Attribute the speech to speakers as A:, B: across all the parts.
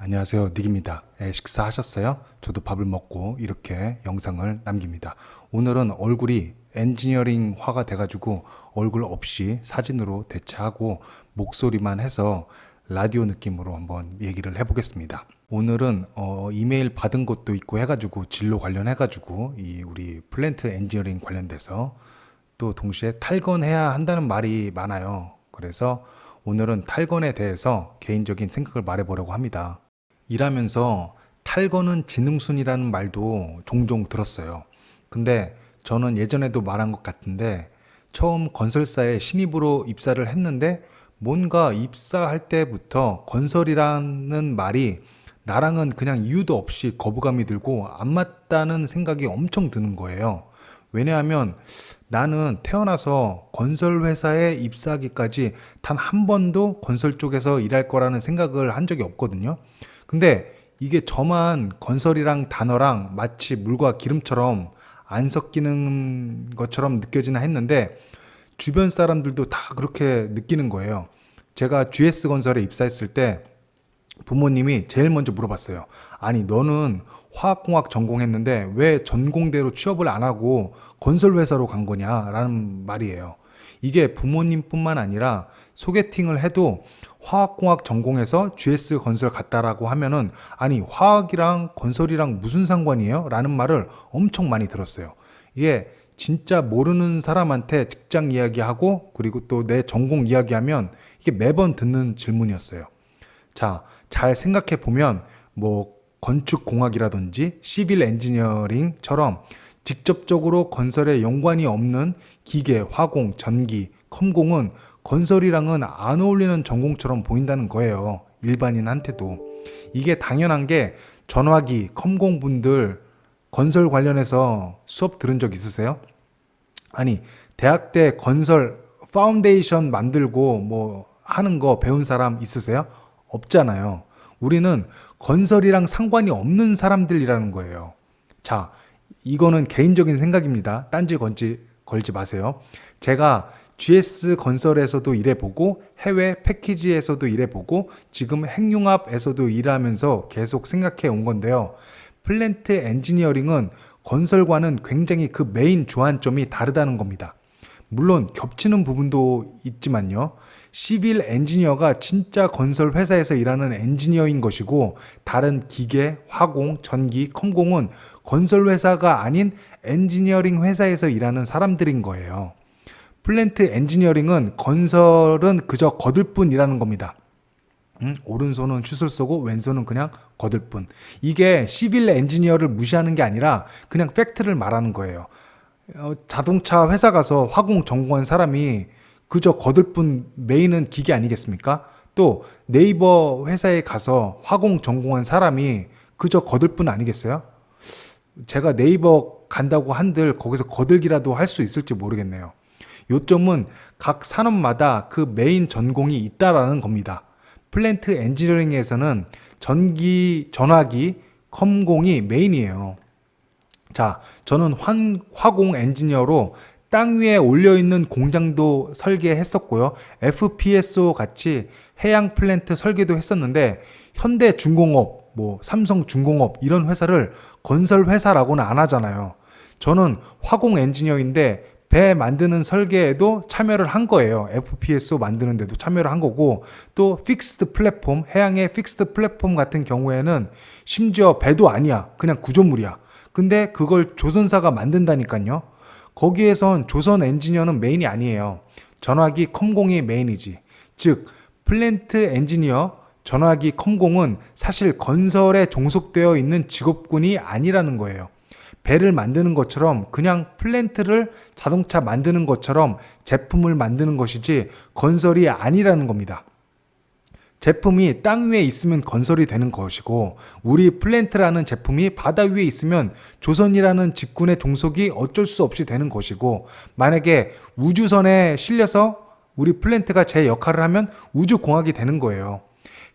A: 안녕하세요, 닉입니다. 식사하셨어요? 저도 밥을 먹고 이렇게 영상을 남깁니다. 오늘은 얼굴이 엔지니어링화가 돼가지고 얼굴 없이 사진으로 대체하고 목소리만 해서 라디오 느낌으로 한번 얘기를 해보겠습니다. 오늘은 이메일 받은 것도 있고 해가지고 진로 관련해가지고 우리 플랜트 엔지니어링 관련돼서 또 동시에 탈건해야 한다는 말이 많아요. 그래서 오늘은 탈건에 대해서 개인적인 생각을 말해보려고 합니다. 일하면서 탈건은 지능순이라는 말도 종종 들었어요. 근데 저는 예전에도 말한 것 같은데 처음 건설사에 신입으로 입사를 했는데 뭔가 입사할 때부터 건설이라는 말이 나랑은 그냥 이유도 없이 거부감이 들고 안 맞다는 생각이 엄청 드는 거예요. 왜냐하면 나는 태어나서 건설 회사에 입사하기까지 단 한 번도 건설 쪽에서 일할 거라는 생각을 한 적이 없거든요. 근데 이게 저만 건설이랑 단어랑 마치 물과 기름처럼 안 섞이는 것처럼 느껴지나 했는데 주변 사람들도 다 그렇게 느끼는 거예요. 제가 GS건설에 입사했을 때 부모님이 제일 먼저 물어봤어요. 아니, 너는 화학공학 전공했는데 왜 전공대로 취업을 안 하고 건설회사로 간 거냐라는 말이에요. 이게 부모님뿐만 아니라 소개팅을 해도 화학공학 전공해서 GS건설 갔다라고 하면은 아니, 화학이랑 건설이랑 무슨 상관이에요? 라는 말을 엄청 많이 들었어요. 이게 진짜 모르는 사람한테 직장 이야기하고 그리고 또 내 전공 이야기하면 이게 매번 듣는 질문이었어요. 자, 잘 생각해 보면 뭐 건축공학이라든지 시빌 엔지니어링처럼 직접적으로 건설에 연관이 없는 기계, 화공, 전기, 컴공은 건설이랑은 안 어울리는 전공처럼 보인다는 거예요. 일반인한테도. 이게 당연한 게 전화기, 컴공 분들 건설 관련해서 수업 들은 적 있으세요? 아니, 대학 때 건설 파운데이션 만들고 뭐 하는 거 배운 사람 있으세요? 없잖아요. 우리는 건설이랑 상관이 없는 사람들이라는 거예요. 자, 이거는 개인적인 생각입니다. 딴지 걸지 마세요. 제가 GS건설에서도 일해보고 해외 패키지에서도 일해보고 지금 핵융합에서도 일하면서 계속 생각해 온 건데요. 플랜트 엔지니어링은 건설과는 굉장히 그 메인 주안점이 다르다는 겁니다. 물론 겹치는 부분도 있지만요. 시빌 엔지니어가 진짜 건설 회사에서 일하는 엔지니어인 것이고 다른 기계, 화공, 전기, 컴공은 건설 회사가 아닌 엔지니어링 회사에서 일하는 사람들인 거예요. 플랜트 엔지니어링은 건설은 그저 거들 뿐이라는 겁니다. 오른손은 슛을 쏘고 왼손은 그냥 거들 뿐. 이게 시빌 엔지니어를 무시하는 게 아니라 그냥 팩트를 말하는 거예요. 자동차 회사 가서 화공 전공한 사람이 그저 거들 뿐 메인은 기계 아니겠습니까? 또 네이버 회사에 가서 화공 전공한 사람이 그저 거들 뿐 아니겠어요? 제가 네이버 간다고 한들 거기서 거들기라도 할 수 있을지 모르겠네요. 요점은 각 산업마다 그 메인 전공이 있다라는 겁니다. 플랜트 엔지니어링에서는 전기, 전화기, 컴공이 메인이에요. 자, 저는 화공 엔지니어로 땅 위에 올려있는 공장도 설계했었고요. FPSO 같이 해양 플랜트 설계도 했었는데 현대중공업, 뭐 삼성중공업 이런 회사를 건설 회사라고는 안 하잖아요. 저는 화공 엔지니어인데 배 만드는 설계에도 참여를 한 거예요. FPSO 만드는 데도 참여를 한 거고 또 픽스드 플랫폼, 해양의 픽스드 플랫폼 같은 경우에는 심지어 배도 아니야. 그냥 구조물이야. 근데 그걸 조선사가 만든다니까요. 거기에선 조선 엔지니어는 메인이 아니에요. 전화기 컴공이 메인이지. 즉 플랜트 엔지니어, 전화기 컴공은 사실 건설에 종속되어 있는 직업군이 아니라는 거예요. 배를 만드는 것처럼 그냥 플랜트를 자동차 만드는 것처럼 제품을 만드는 것이지 건설이 아니라는 겁니다. 제품이 땅 위에 있으면 건설이 되는 것이고 우리 플랜트라는 제품이 바다 위에 있으면 조선이라는 직군의 종속이 어쩔 수 없이 되는 것이고 만약에 우주선에 실려서 우리 플랜트가 제 역할을 하면 우주공학이 되는 거예요.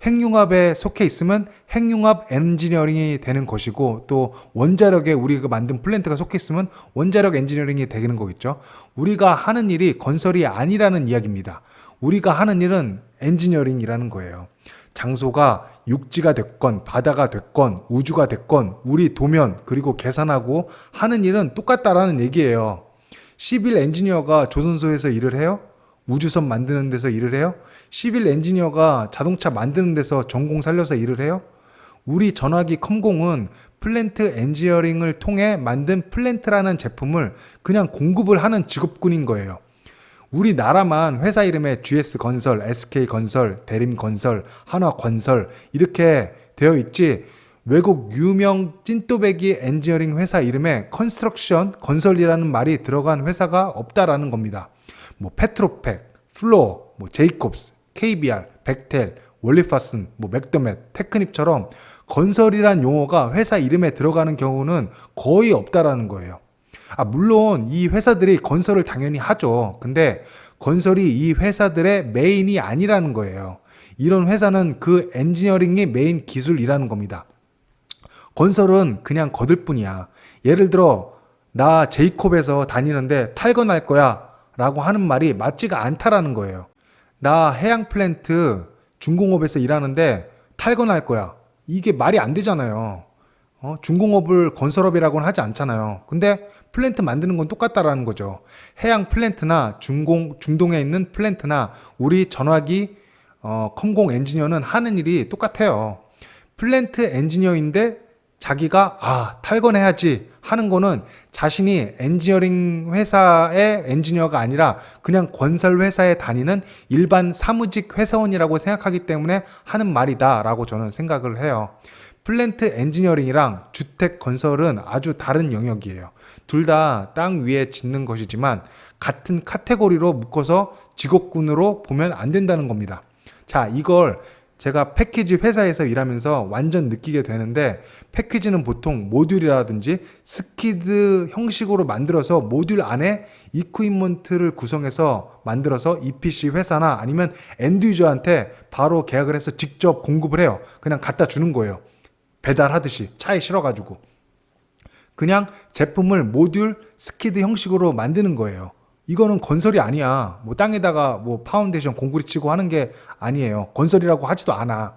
A: 핵융합에 속해 있으면 핵융합 엔지니어링이 되는 것이고 또 원자력에 우리가 만든 플랜트가 속해 있으면 원자력 엔지니어링이 되는 거겠죠. 우리가 하는 일이 건설이 아니라는 이야기입니다. 우리가 하는 일은 엔지니어링이라는 거예요. 장소가 육지가 됐건 바다가 됐건 우주가 됐건 우리 도면 그리고 계산하고 하는 일은 똑같다라는 얘기예요. 시빌 엔지니어가 조선소에서 일을 해요? 우주선 만드는 데서 일을 해요? 시빌 엔지니어가 자동차 만드는 데서 전공 살려서 일을 해요? 우리 전화기 컴공은 플랜트 엔지니어링을 통해 만든 플랜트라는 제품을 그냥 공급을 하는 직업군인 거예요. 우리나라만 회사 이름에 GS건설, SK건설, 대림건설, 한화건설 이렇게 되어 있지 외국 유명 찐또배기 엔지니어링 회사 이름에 컨스트럭션, 건설이라는 말이 들어간 회사가 없다라는 겁니다. 뭐 페트로팩, 플로어, 뭐 제이콥스, KBR, 벡텔, 월리파슨, 뭐 맥더맷, 테크닙처럼 건설이란 용어가 회사 이름에 들어가는 경우는 거의 없다라는 거예요. 물론 이 회사들이 건설을 당연히 하죠. 근데 건설이 이 회사들의 메인이 아니라는 거예요. 이런 회사는 그 엔지니어링이 메인 기술이라는 겁니다. 건설은 그냥 거들 뿐이야. 예를 들어 나 제이콥에서 다니는데 탈거날 거야 라고 하는 말이 맞지가 않다라는 거예요. 나 해양 플랜트 중공업에서 일하는데 탈거날 거야. 이게 말이 안 되잖아요. 중공업을 건설업이라고는 하지 않잖아요. 근데 플랜트 만드는 건 똑같다라는 거죠. 해양 플랜트나 중동에 있는 플랜트나 우리 전화기 컴공 엔지니어는 하는 일이 똑같아요. 플랜트 엔지니어인데 자기가 탈건해야지 하는 거는 자신이 엔지니어링 회사의 엔지니어가 아니라 그냥 건설 회사에 다니는 일반 사무직 회사원이라고 생각하기 때문에 하는 말이다 라고 저는 생각을 해요. 플랜트 엔지니어링이랑 주택 건설은 아주 다른 영역이에요. 둘 다 땅 위에 짓는 것이지만 같은 카테고리로 묶어서 직업군으로 보면 안 된다는 겁니다. 자, 이걸 제가 패키지 회사에서 일하면서 완전 느끼게 되는데 패키지는 보통 모듈이라든지 스키드 형식으로 만들어서 모듈 안에 이퀴먼트를 구성해서 만들어서 EPC 회사나 아니면 엔드유저한테 바로 계약을 해서 직접 공급을 해요. 그냥 갖다 주는 거예요. 배달하듯이 차에 실어가지고 그냥 제품을 모듈 스키드 형식으로 만드는 거예요. 이거는 건설이 아니야. 뭐 땅에다가 뭐 파운데이션 공구리 치고 하는 게 아니에요. 건설이라고 하지도 않아.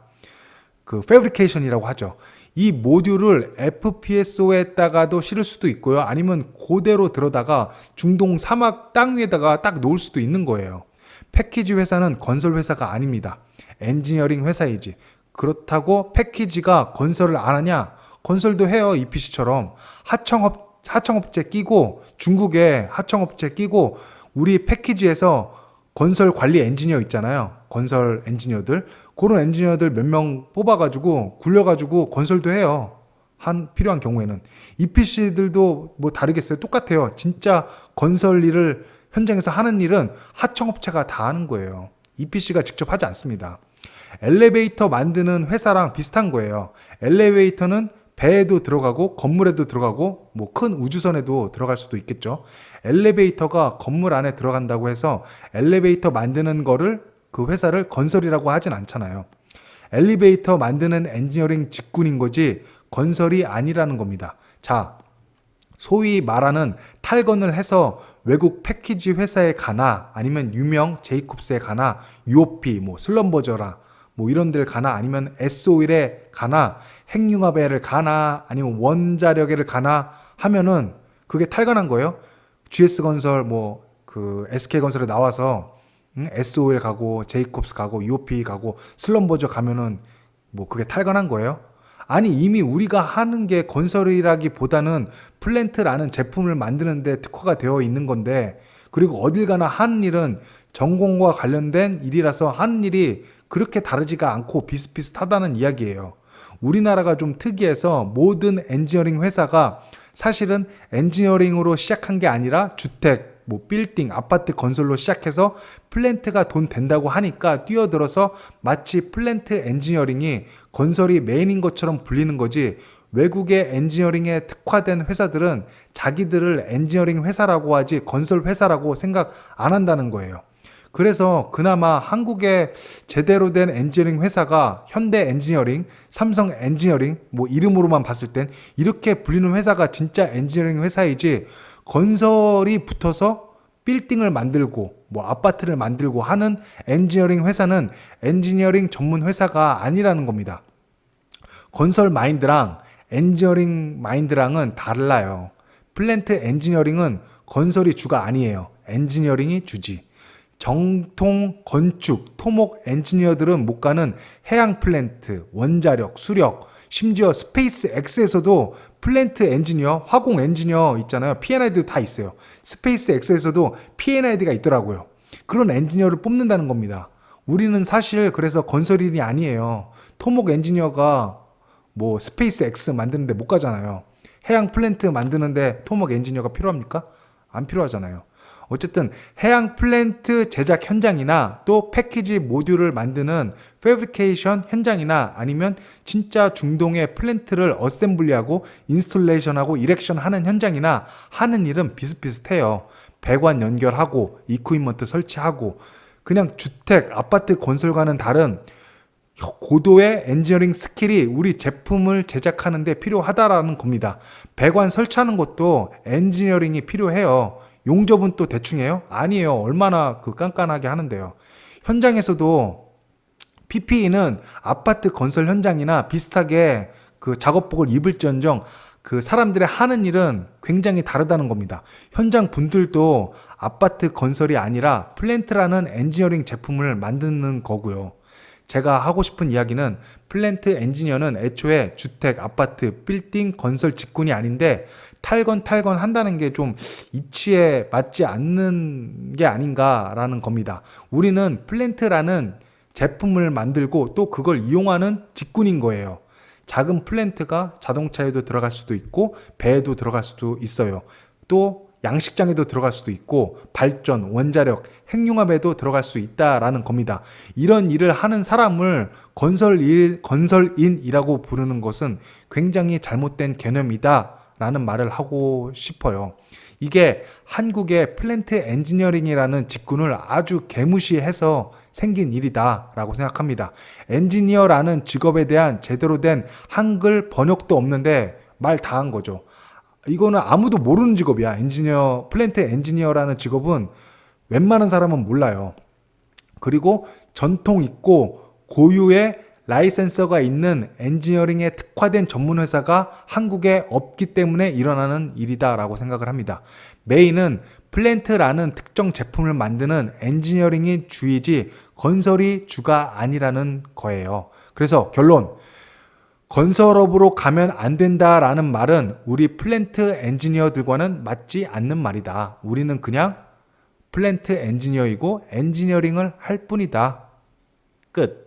A: 그 패브리케이션이라고 하죠. 이 모듈을 FPSO에다가도 실을 수도 있고요. 아니면 그대로 들어다가 중동 사막 땅 위에다가 딱 놓을 수도 있는 거예요. 패키지 회사는 건설 회사가 아닙니다. 엔지니어링 회사이지. 그렇다고 패키지가 건설을 안 하냐? 건설도 해요. EPC처럼. 하청업체 끼고 중국에 하청업체 끼고 우리 패키지에서 건설 관리 엔지니어 있잖아요. 건설 엔지니어들. 그런 엔지니어들 몇 명 뽑아가지고 굴려가지고 건설도 해요. 필요한 경우에는. EPC들도 뭐 다르겠어요. 똑같아요. 진짜 건설 일을 현장에서 하는 일은 하청업체가 다 하는 거예요. EPC가 직접 하지 않습니다. 엘리베이터 만드는 회사랑 비슷한 거예요. 엘리베이터는 배에도 들어가고 건물에도 들어가고 뭐 큰 우주선에도 들어갈 수도 있겠죠. 엘리베이터가 건물 안에 들어간다고 해서 엘리베이터 만드는 거를 그 회사를 건설이라고 하진 않잖아요. 엘리베이터 만드는 엔지니어링 직군인 거지 건설이 아니라는 겁니다. 자, 소위 말하는 탈건을 해서 외국 패키지 회사에 가나 아니면 유명 제이콥스에 가나 UOP 뭐 슬럼버저라 뭐 이런 데를 가나 아니면 S오일에 가나 핵융합에를 가나 아니면 원자력에를 가나 하면은 그게 탈건한 거예요. GS건설 뭐 그 SK건설에 나와서 S오일 가고 제이콥스 가고 UOP 가고 슬럼버저 가면은 뭐 그게 탈건한 거예요. 아니 이미 우리가 하는 게 건설이라기보다는 플랜트라는 제품을 만드는데 특화가 되어 있는 건데 그리고 어딜 가나 하는 일은 전공과 관련된 일이라서 하는 일이 그렇게 다르지가 않고 비슷비슷하다는 이야기예요. 우리나라가 좀 특이해서 모든 엔지니어링 회사가 사실은 엔지니어링으로 시작한 게 아니라 주택, 뭐 빌딩, 아파트 건설로 시작해서 플랜트가 돈 된다고 하니까 뛰어들어서 마치 플랜트 엔지니어링이 건설이 메인인 것처럼 불리는 거지 외국의 엔지니어링에 특화된 회사들은 자기들을 엔지니어링 회사라고 하지 건설 회사라고 생각 안 한다는 거예요. 그래서 그나마 한국의 제대로 된 엔지니어링 회사가 현대 엔지니어링, 삼성 엔지니어링 뭐 이름으로만 봤을 땐 이렇게 불리는 회사가 진짜 엔지니어링 회사이지 건설이 붙어서 빌딩을 만들고 뭐 아파트를 만들고 하는 엔지니어링 회사는 엔지니어링 전문 회사가 아니라는 겁니다. 건설 마인드랑 엔지니어링 마인드랑은 달라요. 플랜트 엔지니어링은 건설이 주가 아니에요. 엔지니어링이 주지. 정통 건축, 토목 엔지니어들은 못 가는 해양 플랜트, 원자력, 수력, 심지어 스페이스 X에서도 플랜트 엔지니어, 화공 엔지니어 있잖아요. P&ID도 다 있어요. 스페이스 X에서도 P&ID가 있더라고요. 그런 엔지니어를 뽑는다는 겁니다. 우리는 사실 그래서 건설인이 아니에요. 토목 엔지니어가 뭐 스페이스 X 만드는데 못 가잖아요. 해양 플랜트 만드는데 토목 엔지니어가 필요합니까? 안 필요하잖아요. 어쨌든 해양 플랜트 제작 현장이나 또 패키지 모듈을 만드는 패브리케이션 현장이나 아니면 진짜 중동의 플랜트를 어셈블리하고 인스톨레이션하고 이렉션 하는 현장이나 하는 일은 비슷비슷해요. 배관 연결하고 이퀴먼트 설치하고 그냥 주택, 아파트 건설과는 다른 고도의 엔지니어링 스킬이 우리 제품을 제작하는 데 필요하다라는 겁니다. 배관 설치하는 것도 엔지니어링이 필요해요. 용접은 또 대충 해요? 아니에요. 얼마나 깐깐하게 하는데요. 현장에서도 PPE는 아파트 건설 현장이나 비슷하게 작업복을 입을지언정 사람들의 하는 일은 굉장히 다르다는 겁니다. 현장 분들도 아파트 건설이 아니라 플랜트라는 엔지니어링 제품을 만드는 거고요. 제가 하고 싶은 이야기는 플랜트 엔지니어는 애초에 주택, 아파트, 빌딩 건설 직군이 아닌데 탈건 한다는 게 좀 이치에 맞지 않는 게 아닌가라는 겁니다. 우리는 플랜트라는 제품을 만들고 또 그걸 이용하는 직군인 거예요. 작은 플랜트가 자동차에도 들어갈 수도 있고 배에도 들어갈 수도 있어요. 또 양식장에도 들어갈 수도 있고 발전, 원자력, 핵융합에도 들어갈 수 있다라는 겁니다. 이런 일을 하는 사람을 건설인이라고 부르는 것은 굉장히 잘못된 개념이다 라는 말을 하고 싶어요. 이게 한국의 플랜트 엔지니어링이라는 직군을 아주 개무시해서 생긴 일이다 라고 생각합니다. 엔지니어라는 직업에 대한 제대로 된 한글 번역도 없는데 말 다 한 거죠. 이거는 아무도 모르는 직업이야. 플랜트 엔지니어라는 직업은 웬만한 사람은 몰라요. 그리고 전통 있고 고유의 라이센서가 있는 엔지니어링에 특화된 전문 회사가 한국에 없기 때문에 일어나는 일이다라고 생각을 합니다. 메인은 플랜트라는 특정 제품을 만드는 엔지니어링이 주이지 건설이 주가 아니라는 거예요. 그래서 결론, 건설업으로 가면 안 된다라는 말은 우리 플랜트 엔지니어들과는 맞지 않는 말이다. 우리는 그냥 플랜트 엔지니어이고 엔지니어링을 할 뿐이다. 끝.